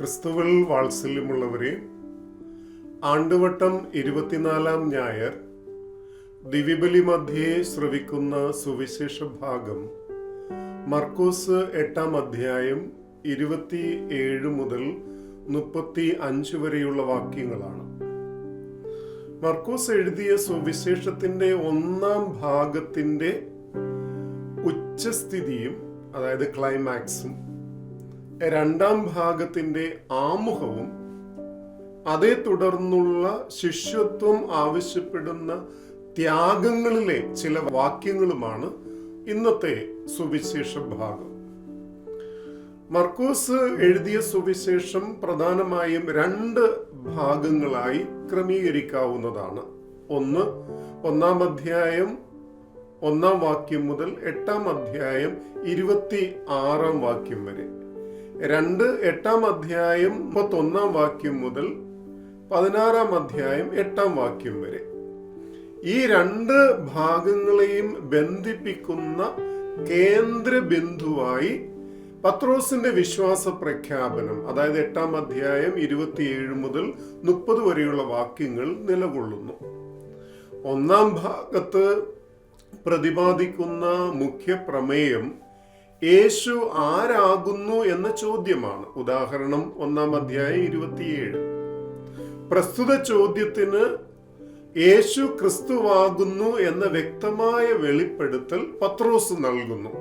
ക്രിസ്തുവിൽ വാത്സല്യമുള്ളവരെ, ആണ്ടുവട്ടം 24-ാം ഞായർ ദിവ്യബലി മധ്യേ ശ്രവിക്കുന്ന സുവിശേഷ ഭാഗം മർക്കോസ് 8-ാം അധ്യായം 27 മുതൽ 35 വരെയുള്ള വാക്യങ്ങളാണ്. മർക്കോസ് എഴുതിയ സുവിശേഷത്തിന്റെ 1-ാം ഭാഗത്തിന്റെ ഉച്ചസ്ഥിതിയും, അതായത് ക്ലൈമാക്സും, 2-ാം ഭാഗത്തിന്റെ ആമുഖവും, അതേ തുടർന്നുള്ള ശിഷ്യത്വം ആവശ്യപ്പെടുന്ന ത്യാഗങ്ങളിലെ ചില വാക്യങ്ങളുമാണ് ഇന്നത്തെ സുവിശേഷ ഭാഗം. മർക്കോസ് എഴുതിയ സുവിശേഷം പ്രധാനമായും 2 ഭാഗങ്ങളായി ക്രമീകരിക്കാവുന്നതാണ്. 1-ാം അധ്യായം 1-ാം വാക്യം മുതൽ 8-ാം അധ്യായം 26-ാം വാക്യം വരെ, 8-ാം അധ്യായം 31-ാം വാക്യം മുതൽ 16-ാം അധ്യായം 8-ാം വാക്യം വരെ. ഈ 2 ഭാഗങ്ങളെയും ബന്ധിപ്പിക്കുന്ന കേന്ദ്ര ബിന്ദുവായി പത്രോസിന്റെ വിശ്വാസ പ്രഖ്യാപനം, അതായത് 8-ാം അധ്യായം 27 മുതൽ 30 വരെയുള്ള വാക്യങ്ങൾ നിലകൊള്ളുന്നു. 1-ാം ഭാഗത്ത് പ്രതിപാദിക്കുന്ന മുഖ്യ പ്രമേയം യേശു ആരാകുന്നു എന്ന ചോദ്യമാണ്. ഉദാഹരണം 1-ാം അധ്യായം 27. പ്രസ്തുത ചോദ്യത്തിന് യേശു ക്രിസ്തുവാകുന്നു എന്ന വ്യക്തമായ വെളിപ്പെടുത്തൽ പത്രോസ് നൽകുന്നു.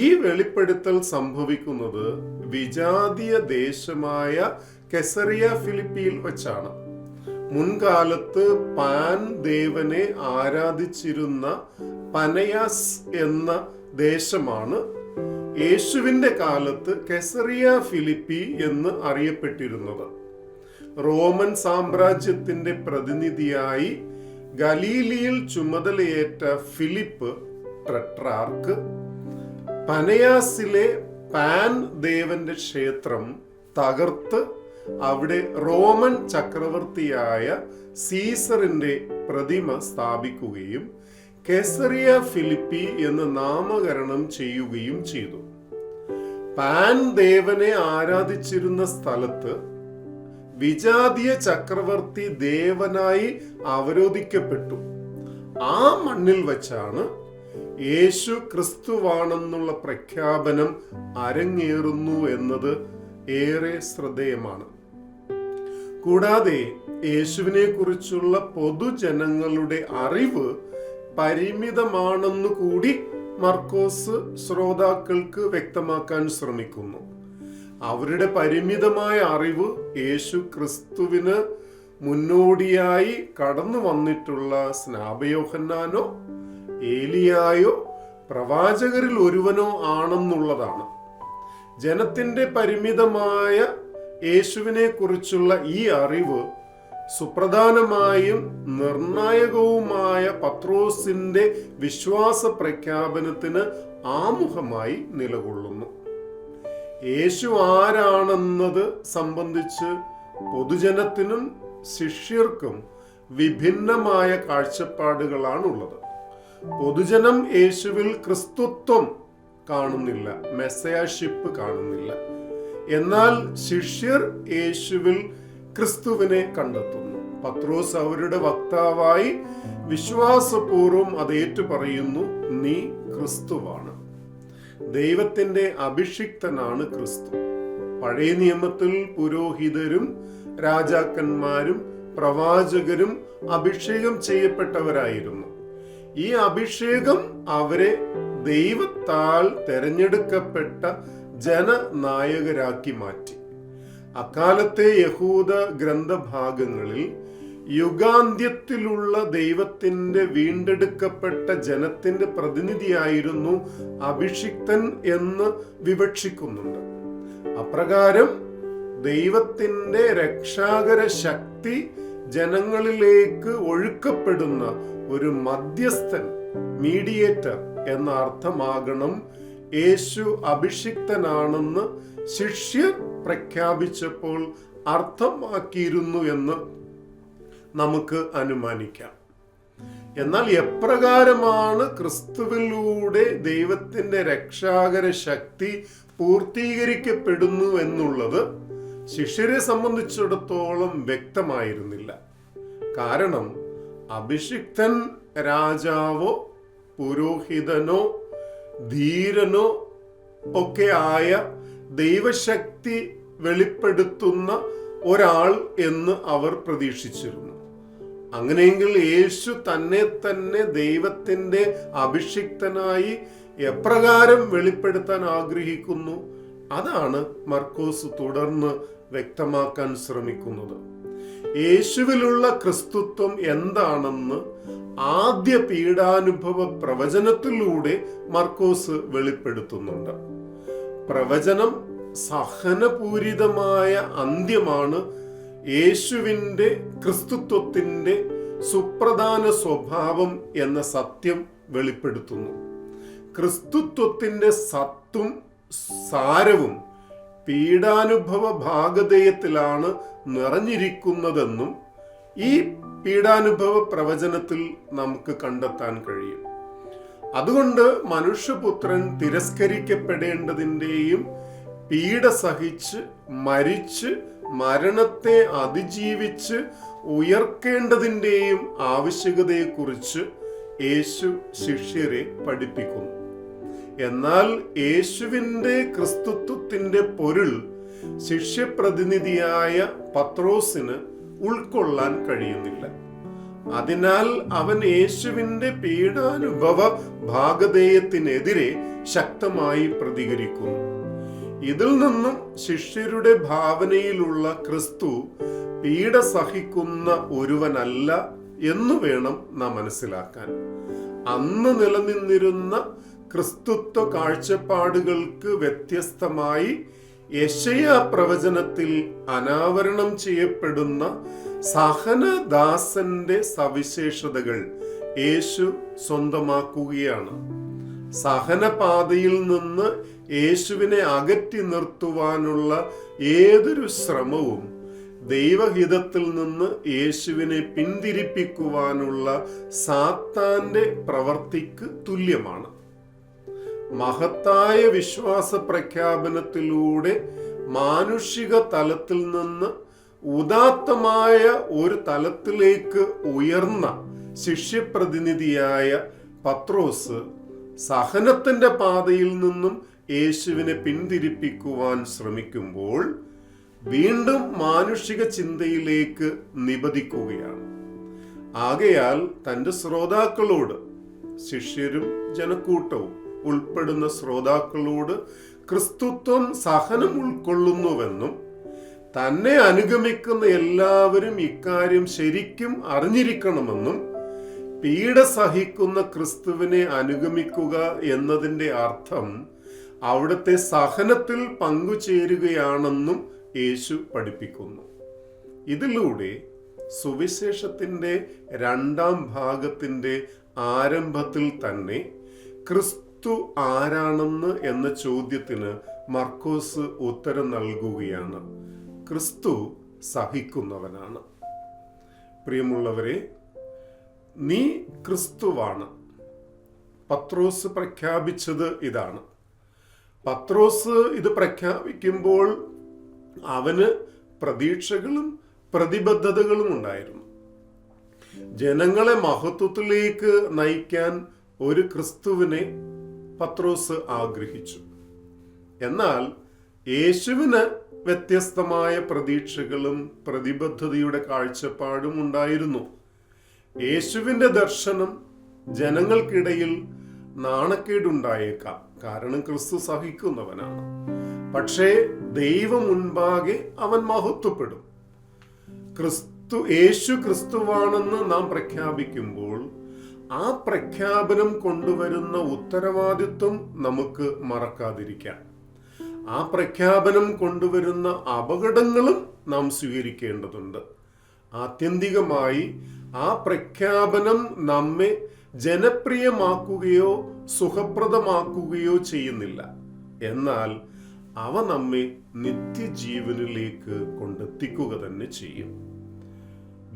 ഈ വെളിപ്പെടുത്തൽ സംഭവിക്കുന്നത് വിജാതീയ ദേശമായ കെസറിയ ഫിലിപ്പിയിൽ വച്ചാണ്. മുൻകാലത്ത് പാൻ ദേവനെ ആരാധിച്ചിരുന്ന പനയാസ് എന്ന ദേശമാണ് യേശുവിന്റെ കാലത്ത് കെസറിയ ഫിലിപ്പി എന്ന് അറിയപ്പെട്ടിരുന്നത്. റോമൻ സാമ്രാജ്യത്തിന്റെ പ്രതിനിധിയായി ഗലീലിയിൽ ചുമതലയേറ്റ ഫിലിപ്പ് ട്രെട്രാർക്ക് പനയാസിലെ പാൻ ദേവന്റെ ക്ഷേത്രം തകർത്ത് അവിടെ റോമൻ ചക്രവർത്തിയായ സീസറിന്റെ പ്രതിമ സ്ഥാപിക്കുകയും കെസറിയ ഫിലിപ്പി എന്ന് നാമകരണം ചെയ്യുകയും ചെയ്തു. പാൻ ദേവനെ ആരാധിച്ചിരുന്ന സ്ഥലത്ത് വിജാതീയ ചക്രവർത്തി ദേവനായി അവരോധിക്കപ്പെട്ടു. ആ മണ്ണിൽ വച്ചാണ് യേശു ക്രിസ്തുവാണെന്നുള്ള പ്രഖ്യാപനം അരങ്ങേറുന്നു എന്നത് ഏറെ ശ്രദ്ധേയമാണ്. കൂടാതെ യേശുവിനെ കുറിച്ചുള്ള പൊതുജനങ്ങളുടെ അറിവ് പരിമിതമാണെന്നു കൂടി മർക്കോസ് ശ്രോതാക്കൾക്ക് വ്യക്തമാക്കാൻ ശ്രമിക്കുന്നു. അവരുടെ പരിമിതമായ അറിവ് യേശു ക്രിസ്തുവിന് മുന്നോടിയായി കടന്നു വന്നിട്ടുള്ള സ്നാപയോഹന്നാനോ ഏലിയായോ പ്രവാചകരിൽ ഒരുവനോ ആണെന്നുള്ളതാണ്. ജനത്തിന്റെ പരിമിതമായ യേശുവിനെ കുറിച്ചുള്ള ഈ അറിവ് സുപ്രധാനമായും നിർണായകവുമായ പത്രോസിന്റെ വിശ്വാസ പ്രഖ്യാപനത്തിന് ആമുഖമായി നിലകൊള്ളുന്നു. യേശു ആരാണെന്നത് സംബന്ധിച്ച് പൊതുജനത്തിനും ശിഷ്യർക്കും വിഭിന്നമായ കാഴ്ചപ്പാടുകളാണുള്ളത്. പൊതുജനം യേശുവിൽ ക്രിസ്തുത്വം കാണുന്നില്ല, മെസ്സയാഷിപ്പ് കാണുന്നില്ല. എന്നാൽ ശിഷ്യർ യേശുവിൽ ക്രിസ്തുവിനെ കണ്ടെത്തുന്നു. പത്രോസ് അവരുടെ വക്താവായി വിശ്വാസപൂർവ്വം അത് ഏറ്റുപറയുന്നു: നീ ക്രിസ്തുവാണ്. ദൈവത്തിന്റെ അഭിഷിക്തനാണ് ക്രിസ്തു. പഴയ നിയമത്തിൽ പുരോഹിതരും രാജാക്കന്മാരും പ്രവാചകരും അഭിഷേകം ചെയ്യപ്പെട്ടവരായിരുന്നു. ഈ അഭിഷേകം അവരെ ദൈവത്താൽ തെരഞ്ഞെടുക്കപ്പെട്ട ജനനായകരാക്കി മാറ്റി. അക്കാലത്തെ യഹൂദ ഗ്രന്ഥഭാഗങ്ങളിൽ യുഗാന്ത്യത്തിലുള്ള ദൈവത്തിന്റെ വീണ്ടെടുക്കപ്പെട്ട ജനത്തിന്റെ പ്രതിനിധിയായിരുന്നു അഭിഷിക്തൻ എന്ന് വിവക്ഷിക്കുന്നുണ്ട്. അപ്രകാരം ദൈവത്തിന്റെ രക്ഷാകര ശക്തി ജനങ്ങളിലേക്ക് ഒഴുക്കപ്പെടുന്ന ഒരു മധ്യസ്ഥൻ, മീഡിയേറ്റർ എന്ന അർത്ഥമാകണം യേശു അഭിഷിക്തനാണെന്ന് ശിഷ്യർ പ്രഖ്യാപിച്ചപ്പോൾ അർത്ഥമാക്കിയിരുന്നു എന്ന് നമുക്ക് അനുമാനിക്കാം. എന്നാൽ എപ്രകാരമാണ് ക്രിസ്തുവിലൂടെ ദൈവത്തിന്റെ രക്ഷാകര ശക്തി പൂർത്തീകരിക്കപ്പെടുന്നു എന്നുള്ളത് ശിഷ്യരെ സംബന്ധിച്ചിടത്തോളം വ്യക്തമായിരുന്നില്ല. കാരണം അഭിഷിക്തൻ രാജാവോ പുരോഹിതനോ ധീരനോ ഒക്കെ ആയ ദൈവശക്തി വെളിപ്പെടുത്തുന്ന ഒരാൾ എന്ന് അവർ പ്രതീക്ഷിച്ചിരുന്നു. അങ്ങനെയെങ്കിൽ യേശു തന്നെ ദൈവത്തിന്റെ അഭിഷിക്തനായി എപ്രകാരം വെളിപ്പെടുത്താൻ ആഗ്രഹിക്കുന്നു, അതാണ് മർക്കോസ് തുടർന്ന് വ്യക്തമാക്കാൻ ശ്രമിക്കുന്നത്. യേശുവിലുള്ള ക്രിസ്തുത്വം എന്താണെന്ന് ആദ്യ പീഡാനുഭവ പ്രവചനത്തിലൂടെ മർക്കോസ് വെളിപ്പെടുത്തുന്നുണ്ട്. പ്രവചനം സഹനപൂരിതമായ അന്ത്യമാണ് യേശുവിൻ്റെ ക്രിസ്തുത്വത്തിൻ്റെ സുപ്രധാന സ്വഭാവം എന്ന സത്യം വെളിപ്പെടുത്തുന്നു. ക്രിസ്തുത്വത്തിൻ്റെ സത്തും സാരവും പീഡാനുഭവ ഭാഗധേയത്തിലാണ് നിറഞ്ഞിരിക്കുന്നതെന്നും ഈ പീഡാനുഭവ പ്രവചനത്തിൽ നമുക്ക് കണ്ടെത്താൻ കഴിയും. അതുകൊണ്ട് മനുഷ്യപുത്രൻ തിരസ്കരിക്കപ്പെടേണ്ടതിൻ്റെയും പീഡ സഹിച്ച് മരിച്ച് മരണത്തെ അതിജീവിച്ച് ഉയർക്കേണ്ടതിൻ്റെയും ആവശ്യകതയെക്കുറിച്ച് യേശു ശിഷ്യരെ പഠിപ്പിക്കുന്നു. എന്നാൽ യേശുവിൻ്റെ ക്രിസ്തുത്വത്തിൻ്റെ പൊരുൾ ശിഷ്യപ്രതിനിധിയായ പത്രോസിന് ഉൾക്കൊള്ളാൻ കഴിയുന്നില്ല. അതിനാൽ അവൻ യേശുവിൻ്റെ പീഡാനുഭവ ഭാഗധേയത്തിനെതിരെ ശക്തമായി പ്രതികരിക്കുന്നു. ഇതിൽ നിന്നും ശിഷ്യരുടെ ഭാവനയിലുള്ള ക്രിസ്തു പീഡ സഹിക്കുന്ന ഒരുവനല്ല എന്നു വേണം നാം മനസ്സിലാക്കാൻ. അന്ന് നിലനിന്നിരുന്ന ക്രിസ്തുത്വ കാഴ്ചപ്പാടുകൾക്ക് വ്യത്യസ്തമായി യെശയ്യാ പ്രവചനത്തിൽ അനാവരണം ചെയ്യപ്പെടുന്ന സഹനദാസന്റെ സവിശേഷതകൾ യേശു സ്വന്തമാക്കുകയാണ്. സഹനപാതയിൽ നിന്ന് യേശുവിനെ അകറ്റി നിർത്തുവാനുള്ള ഏതൊരു ശ്രമവും ദൈവഹിതത്തിൽ നിന്ന് യേശുവിനെ പിന്തിരിപ്പിക്കുവാനുള്ള സാത്താന്റെ പ്രവൃത്തിക്ക് തുല്യമാണ്. മഹത്തായ വിശ്വാസ പ്രഖ്യാപനത്തിലൂടെ മാനുഷിക തലത്തിൽ നിന്ന് ഉദാത്തമായ ഒരു തലത്തിലേക്ക് ഉയർന്ന ശിഷ്യപ്രതിനിധിയായ പത്രോസ് സഹനത്തിന്റെ പാതയിൽ നിന്നും യേശുവിനെ പിന്തിരിപ്പിക്കുവാൻ ശ്രമിക്കുമ്പോൾ വീണ്ടും മാനുഷിക ചിന്തയിലേക്ക് നിബദിക്കുകയാണ്. ആകയാൽ തൻ്റെ ശ്രോതാക്കളോട്, ശിഷ്യരും ജനക്കൂട്ടവും ഉൾപ്പെടുന്ന ശ്രോതാക്കളോട് ക്രിസ്തുത്വം സഹനം ഉൾക്കൊള്ളുന്നുവെന്നും തന്നെ അനുഗമിക്കുന്ന എല്ലാവരും ഇക്കാര്യം ശരിക്കും അറിഞ്ഞിരിക്കണമെന്നും പീഡ സഹിക്കുന്ന ക്രിസ്തുവിനെ അനുഗമിക്കുക എന്നതിൻ്റെ അർത്ഥം അവിടുത്തെ സഹനത്തിൽ പങ്കുചേരുകയാണെന്നും യേശു പഠിപ്പിക്കുന്നു. ഇതിലൂടെ സുവിശേഷത്തിൻ്റെ 2ാം ഭാഗത്തിൻ്റെ ആരംഭത്തിൽ തന്നെ ക്രിസ്തു ആരാണെന്ന് എന്ന ചോദ്യത്തിന് മർക്കോസ് ഉത്തരം നൽകുകയാണ്. ക്രിസ്തു സഹിക്കുന്നവനാണ്. പ്രിയമുള്ളവരെ, നീ ക്രിസ്തുവാണ്. പത്രോസ് പ്രഖ്യാപിച്ചത് ഇതാണ്. പത്രോസ് ഇത് പ്രഖ്യാപിക്കുമ്പോൾ അവന് പ്രതീക്ഷകളും പ്രതിബദ്ധതകളും ഉണ്ടായിരുന്നു. ജനങ്ങളെ മഹത്വത്തിലേക്ക് നയിക്കാൻ ഒരു ക്രിസ്തുവിനെ പത്രോസ് ആഗ്രഹിച്ചു. എന്നാൽ യേശുവിന് വ്യത്യസ്തമായ പ്രതീക്ഷകളും പ്രതിബദ്ധതയുടെ കാഴ്ചപ്പാടും ഉണ്ടായിരുന്നു. യേശുവിൻ്റെ ദർശനം ജനങ്ങൾക്കിടയിൽ നാണക്കേടുണ്ടായേക്കാം, കാരണം ക്രിസ്തു സഹിക്കുന്നവനാണ്. പക്ഷേ ദൈവം മുൻപാകെ അവൻ മഹത്വപ്പെടും. യേശു ക്രിസ്തുവാണെന്ന് നാം പ്രഖ്യാപിക്കുമ്പോൾ ആ പ്രഖ്യാപനം കൊണ്ടുവരുന്ന ഉത്തരവാദിത്വം നമുക്ക് മറക്കാതിരിക്കാം. ആ പ്രഖ്യാപനം കൊണ്ടുവരുന്ന അപകടങ്ങളും നാം സ്വീകരിക്കേണ്ടതുണ്ട്. ആത്യന്തികമായി ആ പ്രഖ്യാപനം നമ്മെ ജനപ്രിയമാക്കുകയോ സുഖപ്രദമാക്കുകയോ ചെയ്യുന്നില്ല. എന്നാൽ അവ നമ്മെ നിത്യജീവനിലേക്ക് കൊണ്ടെത്തിക്കുക തന്നെ ചെയ്യും.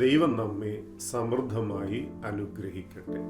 ദൈവം നമ്മെ സമൃദ്ധമായി അനുഗ്രഹിക്കട്ടെ.